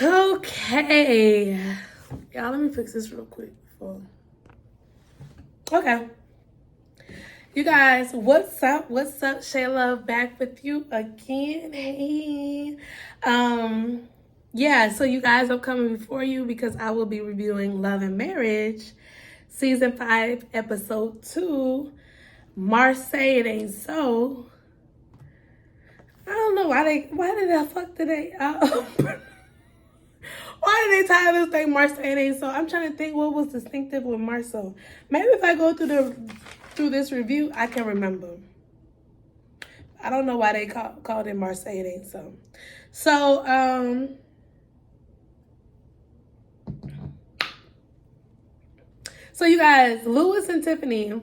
Okay. Y'all, let me fix this real quick. Okay. You guys, what's up? What's up? Shay Love back with you again. Hey. Yeah, so you guys, I'm coming before you because I will be reviewing Love and Marriage, Season 5, Episode 2, Marseille, It Ain't So. I don't know why did I fuck today? Why did they title this thing Marseille, It Ain't So? I'm trying to think what was distinctive with Marceau. Maybe if I go through this review, I can remember. I don't know why they called it Marseille, It Ain't So. So you guys, Lewis and Tiffany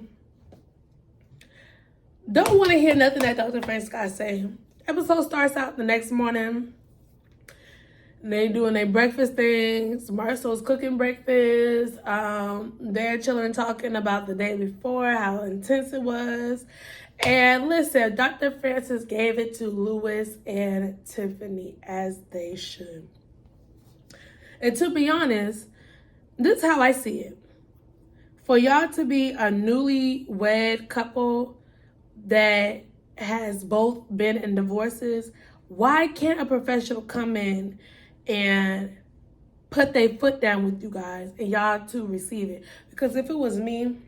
don't want to hear nothing that Dr. Francis got to say. Episode starts out the next morning. They doing their breakfast things. Marcel's cooking breakfast. They're chilling, talking about the day before, how intense it was. And listen, Dr. Francis gave it to Lewis and Tiffany, as they should. And to be honest, this is how I see it. For y'all to be a newlywed couple that has both been in divorces, why can't a professional come in and put their foot down with you guys and y'all to receive it? Because if it was me,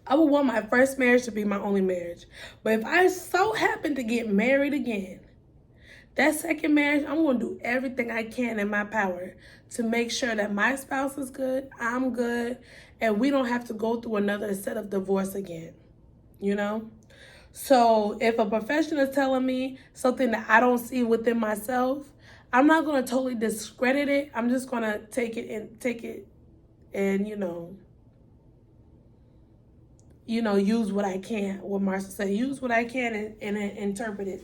I would want my first marriage to be my only marriage. But if I so happen to get married again, that second marriage, I'm going to do everything I can in my power to make sure that my spouse is good, I'm good, and we don't have to go through another set of divorce again, you know? So if a professional is telling me something that I don't see within myself, I'm not going to totally discredit it. I'm just going to take it and, use what I can. What Marcia said, use what I can and interpret it,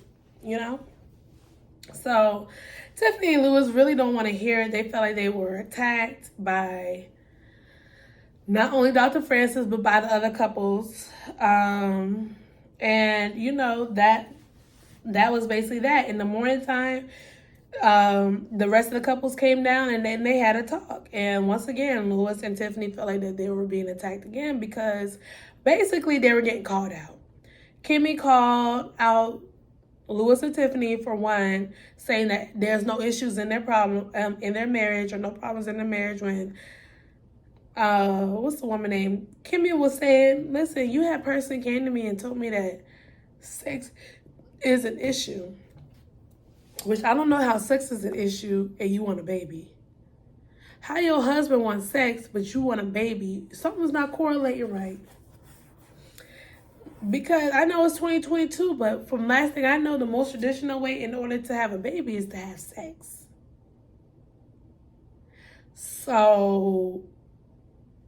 So Tiffany and Lewis really don't want to hear it. They felt like they were attacked by not only Dr. Francis, but by the other couples. And, that was basically that. In the morning time, the rest of the couples came down and then they had a talk. And once again, Lewis and Tiffany felt like that they were being attacked again because basically they were getting called out. Kimmy called out Lewis and Tiffany for one, saying that there's no issues in their marriage or no problems in their marriage when what's the woman name? Kimmy was saying, listen, you had person came to me and told me that sex is an issue. Which I don't know how sex is an issue and you want a baby. How your husband wants sex but you want a baby? Something's not correlating right. Because I know it's 2022, but from last thing I know, the most traditional way in order to have a baby is to have sex. So,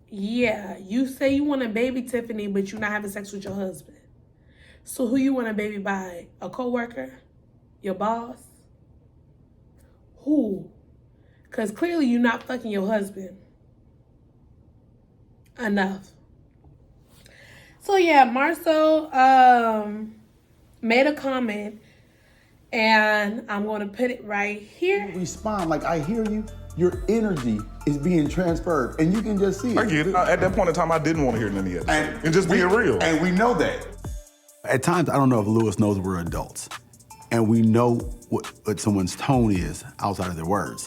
yeah, you say you want a baby, Tiffany, but you're not having sex with your husband. So who you want a baby by? A coworker? Your boss? Who? Because clearly you're not fucking your husband enough. So yeah, Marceau made a comment, and I'm going to put it right here. Respond like I hear you. Your energy is being transferred, and you can just see it. I get it. At that point in time, I didn't want to hear none of that. And just being real. And we know that. At times, I don't know if Lewis knows we're adults, and we know what someone's tone is outside of their words.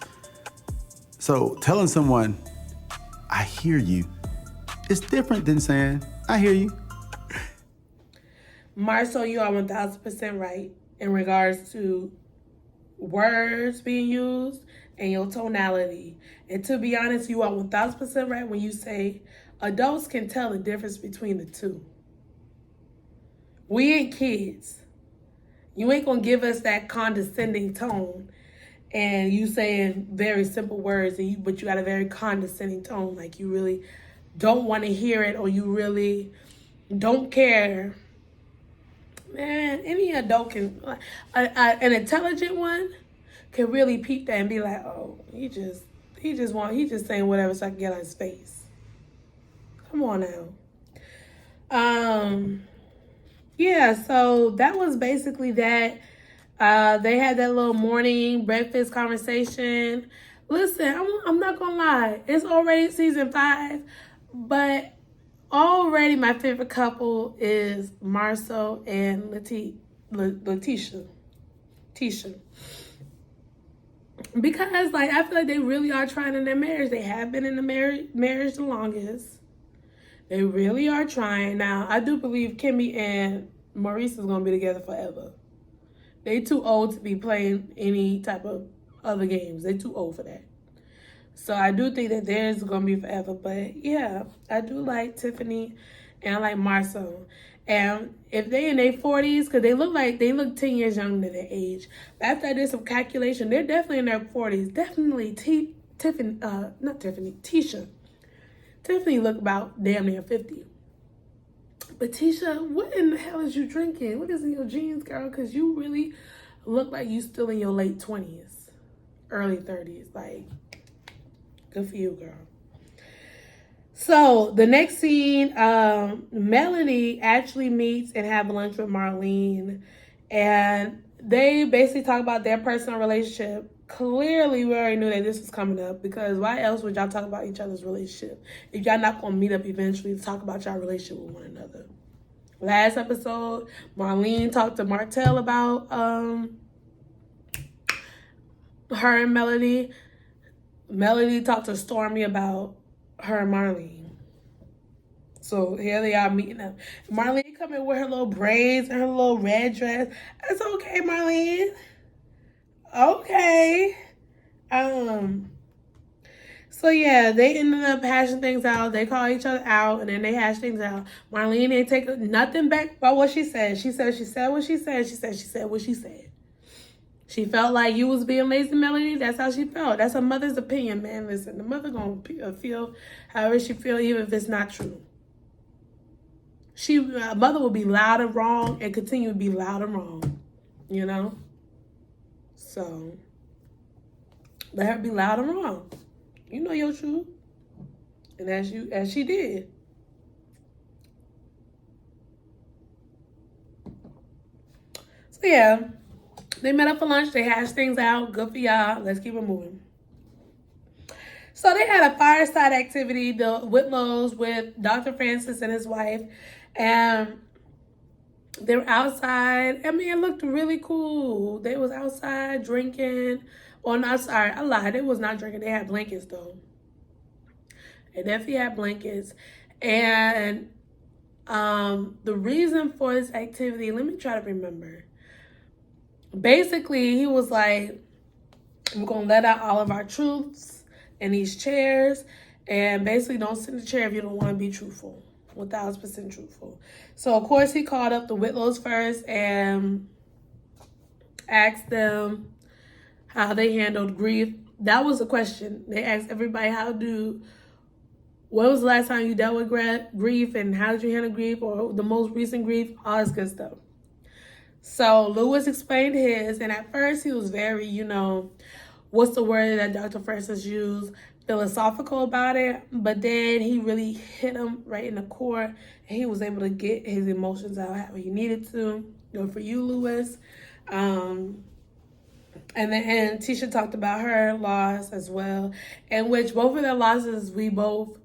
So telling someone, I hear you, is different than saying, I hear you. Marceau, you are 1,000% right in regards to words being used and your tonality. And to be honest, you are 1,000% right when you say adults can tell the difference between the two. We ain't kids. You ain't gonna give us that condescending tone and you saying very simple words, but you got a very condescending tone, like you really don't want to hear it or you really don't care. Man, any adult can, an intelligent one can really peep that and be like, oh, he just saying whatever so I can get on his face. Come on now. Yeah, so that was basically that. They had that little morning breakfast conversation. Listen, I'm not gonna lie. It's already season 5, but already my favorite couple is Marcel and LATISHA. Tisha. Because like I feel like they really are trying in their marriage. They have been in the marriage the longest. They really are trying. Now, I do believe Kimmy and Maurice is gonna be together forever. They too old to be playing any type of other games. They too old for that. So I do think that theirs is gonna be forever. But yeah, I do like Tiffany and I like Marcel. And if they in their 40s, because they look 10 years younger than their age. But after I did some calculation, they're definitely in their 40s. Definitely Tisha. Tiffany look about damn near 50. But Tisha, what in the hell is you drinking? What is in your jeans, girl? Because you really look like you still in your late 20s, early 30s. Like, good for you, girl. So the next scene, Melody actually meets and have lunch with Marlene. And they basically talk about their personal relationship. Clearly, we already knew that this was coming up because why else would y'all talk about each other's relationship if y'all not going to meet up eventually to talk about y'all relationship with one another? Last episode, Marlene talked to Martell about her and Melody. Melody talked to Stormy about her and Marlene. So here they are meeting up. Marlene coming with her little braids and her little red dress. That's okay, Marlene. Okay. So yeah, they ended up hashing things out. They call each other out and then they hash things out. Marlene ain't take nothing back about what she said. She said what she said. She said what she said. She felt like you was being lazy, Melody. That's how she felt. That's a mother's opinion, man. Listen, the mother gonna feel however she feel, even if it's not true. A mother will be loud and wrong and continue to be loud and wrong, you know? So, let her be loud and wrong. You know your truth. And as she did. So yeah, they met up for lunch. They hashed things out. Good for y'all. Let's keep it moving. So they had a fireside activity, the Whitlows with Dr. Francis and his wife. And they were outside. I mean, it looked really cool. They was outside drinking. Oh, no, sorry. I lied. They was not drinking. They had blankets, though. They definitely had blankets. And the reason for this activity, let me try to remember. Basically, he was like, we're going to let out all of our truths in these chairs. And basically, don't sit in the chair if you don't want to be truthful. 1,000% truthful. So, of course, he called up the Whitlows first and asked them how they handled grief. That was the question. They asked everybody what was the last time you dealt with grief and how did you handle grief or the most recent grief, all this good stuff. So Lewis explained his, and at first he was very, what's the word that Dr. Francis used? Philosophical about it, but then he really hit him right in the core and he was able to get his emotions out how he needed to. Good for you, Lewis. And then Tisha talked about her loss as well, in which both of their losses we both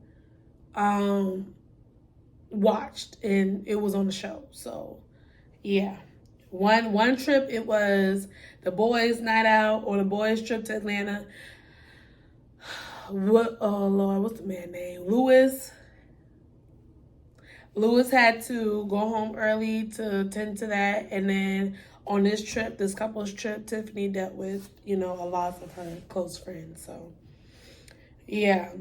watched and it was on the show. So yeah. One trip it was the boys' night out or the boys' trip to Atlanta. Oh Lord, what's the man's name? Lewis had to go home early to attend to that, and then on this couple's trip, Tiffany dealt with, a loss of her close friend. So yeah,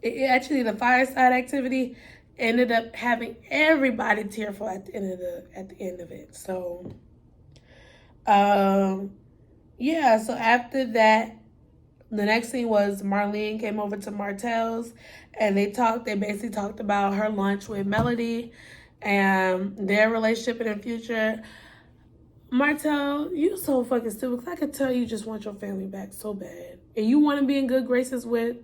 actually the fireside activity ended up having everybody tearful at the end of it. So yeah, so after that, the next thing was Marlene came over to Martell's and they basically talked about her lunch with Melody and their relationship in the future. Martell, you so fucking stupid because I could tell you just want your family back so bad. And you want to be in good graces with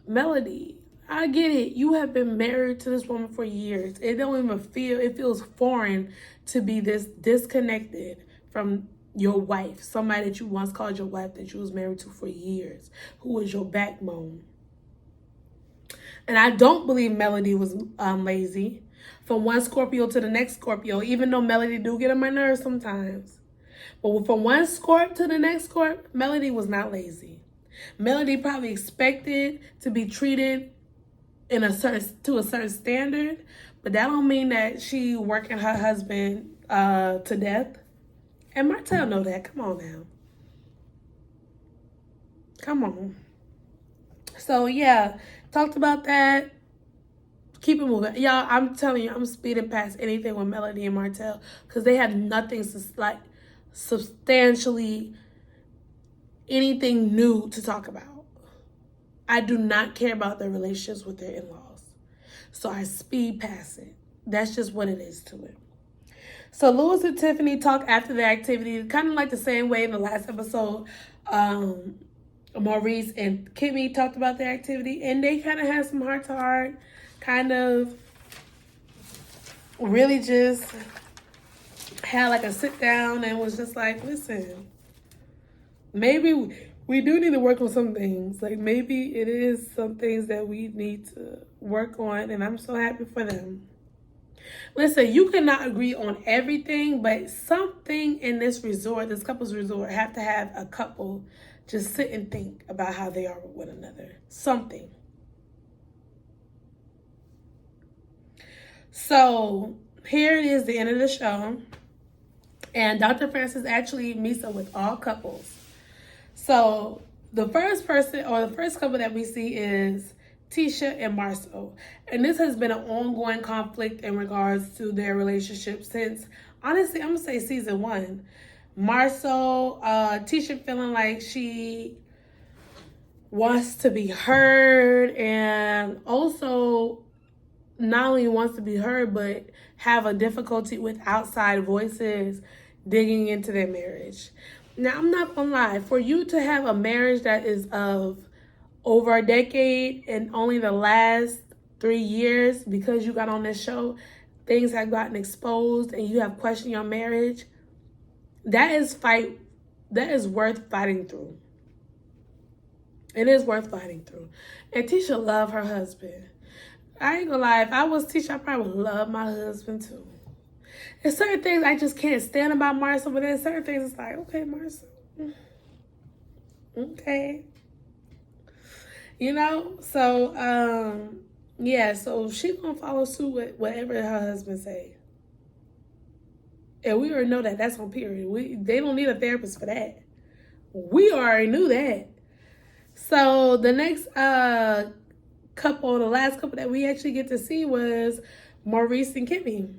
Melody. I get it. You have been married to this woman for years. It feels foreign to be this disconnected from your wife, somebody that you once called your wife, that you was married to for years, who was your backbone. And I don't believe Melody was lazy. From one Scorpio to the next Scorpio, even though Melody do get on my nerves sometimes. But from one Scorp to the next Scorp, Melody was not lazy. Melody probably expected to be treated to a certain standard, but that don't mean that she working her husband to death. And Martell know that. Come on now. Come on. So yeah, talked about that. Keep it moving. Y'all, I'm telling you, I'm speeding past anything with Melody and Martell because they had nothing like substantially anything new to talk about. I do not care about their relationships with their in-laws. So I speed past it. That's just what it is to it. So Louis and Tiffany talk after the activity, kind of like the same way in the last episode. Maurice and Kimmy talked about their activity, and they kind of had some heart-to-heart, kind of really just had like a sit-down and was just like, listen, maybe we do need to work on some things. Like maybe it is some things that we need to work on, and I'm so happy for them. Listen, you cannot agree on everything, but something in this resort, this couple's resort, have to have a couple just sit and think about how they are with one another. Something. So here it is, the end of the show. And Dr. Francis actually meets up with all couples. So the first person or the first couple that we see is Tisha and Marceau. And this has been an ongoing conflict in regards to their relationship since, honestly, I'm going to say season 1. Marceau, Tisha feeling like she wants to be heard, and also not only wants to be heard, but have a difficulty with outside voices digging into their marriage. Now, I'm not going to lie. For you to have a marriage that is of over a decade and only the last 3 years, because you got on this show, things have gotten exposed and you have questioned your marriage, that is worth fighting through. It is worth fighting through. And Tisha loved her husband. I ain't gonna lie, if I was Tisha, I probably would love my husband too. There's certain things I just can't stand about Marceau, but then certain things it's like, okay, Marceau. Okay. You know? So, yeah, so she gonna follow suit with whatever her husband say. And we already know that. That's on period. They don't need a therapist for that. We already knew that. So the next couple, the last couple that we actually get to see was Maurice and Kimmy.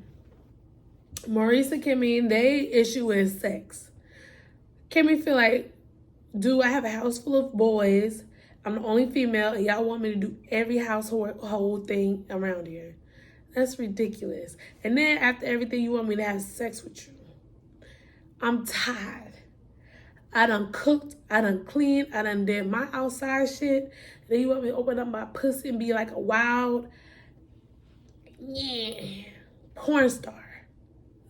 Maurice and Kimmy, they issue is sex. Kimmy feel like, dude, I have a house full of boys. I'm the only female, and y'all want me to do every household thing around here. That's ridiculous. And then after everything, you want me to have sex with you. I'm tired. I done cooked, I done cleaned, I done did my outside shit. And then you want me to open up my pussy and be like a wild, porn star.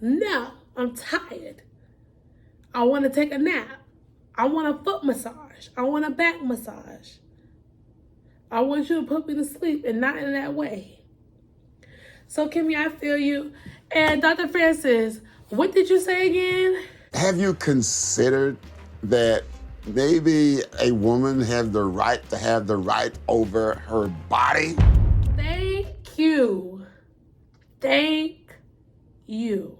No, I'm tired. I want to take a nap. I want a foot massage. I want a back massage. I want you to put me to sleep, and not in that way. So, Kimmy, I feel you. And Dr. Francis, what did you say again? Have you considered that maybe a woman have the right to have the right over her body? Thank you. Thank you.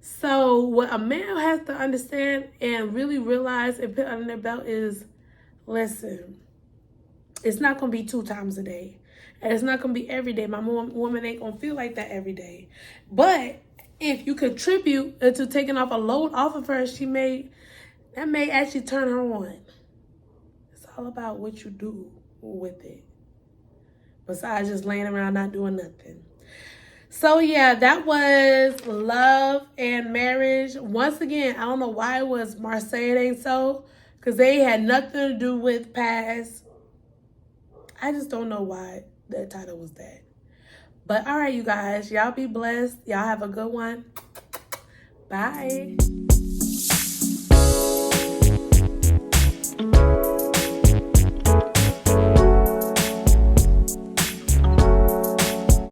So what a man has to understand and really realize and put under their belt is, listen, it's not going to be 2 times a day. And it's not going to be every day. My woman ain't going to feel like that every day. But if you contribute to taking off a load off of her, that may actually turn her on. It's all about what you do with it. Besides just laying around not doing nothing. So yeah, that was Love and Marriage. Once again, I don't know why it was Marseille It Ain't So, because they had nothing to do with past. I just don't know why the title was that. But all right, you guys, y'all be blessed. Y'all have a good one. Bye.